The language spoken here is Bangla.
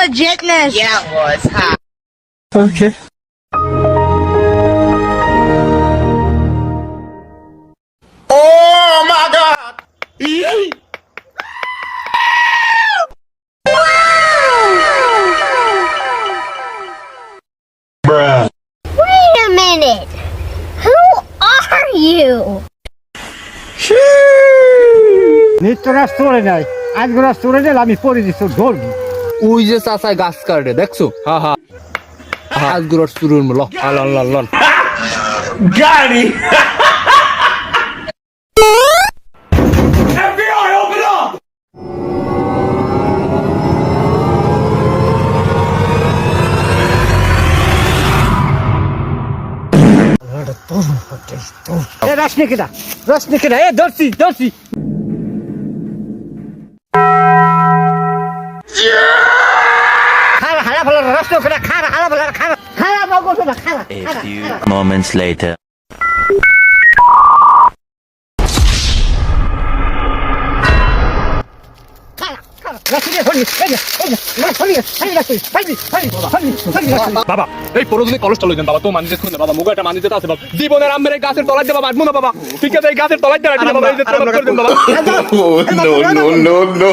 legitness. Yeah, it was, huh? Okay. Oh my God! Bruh. Wait a minute. Who are you? নিত্যরা চলে নাই আজগরা চলে গেলে আমি পরে দিচ্ছ ধরবি ওই যে চাচাই গাছ কাটে দেখছো হ্যাঁ হ্যাঁ আজগুলো শুরুর ল লন লন লন Got it! FBI, open up! এ রাসনিকেটা এ ধরছি খারা হারা ফেলার রাস্তা করে খারা হারা ফেলার খারা বলবো না খারা A few moments later. বাবা এই পরদিনে কলস চলে যান বাবা তো মানিতে শুনে বাবা মুগাটা মানিতে আছে বাবা জীবনের আমের এই গাছের তলায় দেবা বাদমু না বাবা ঠিক আছে এই গাছের তলায় দেবা বাবা এই যে তলায় করে দেন বাবা Oh, no, no, no, no.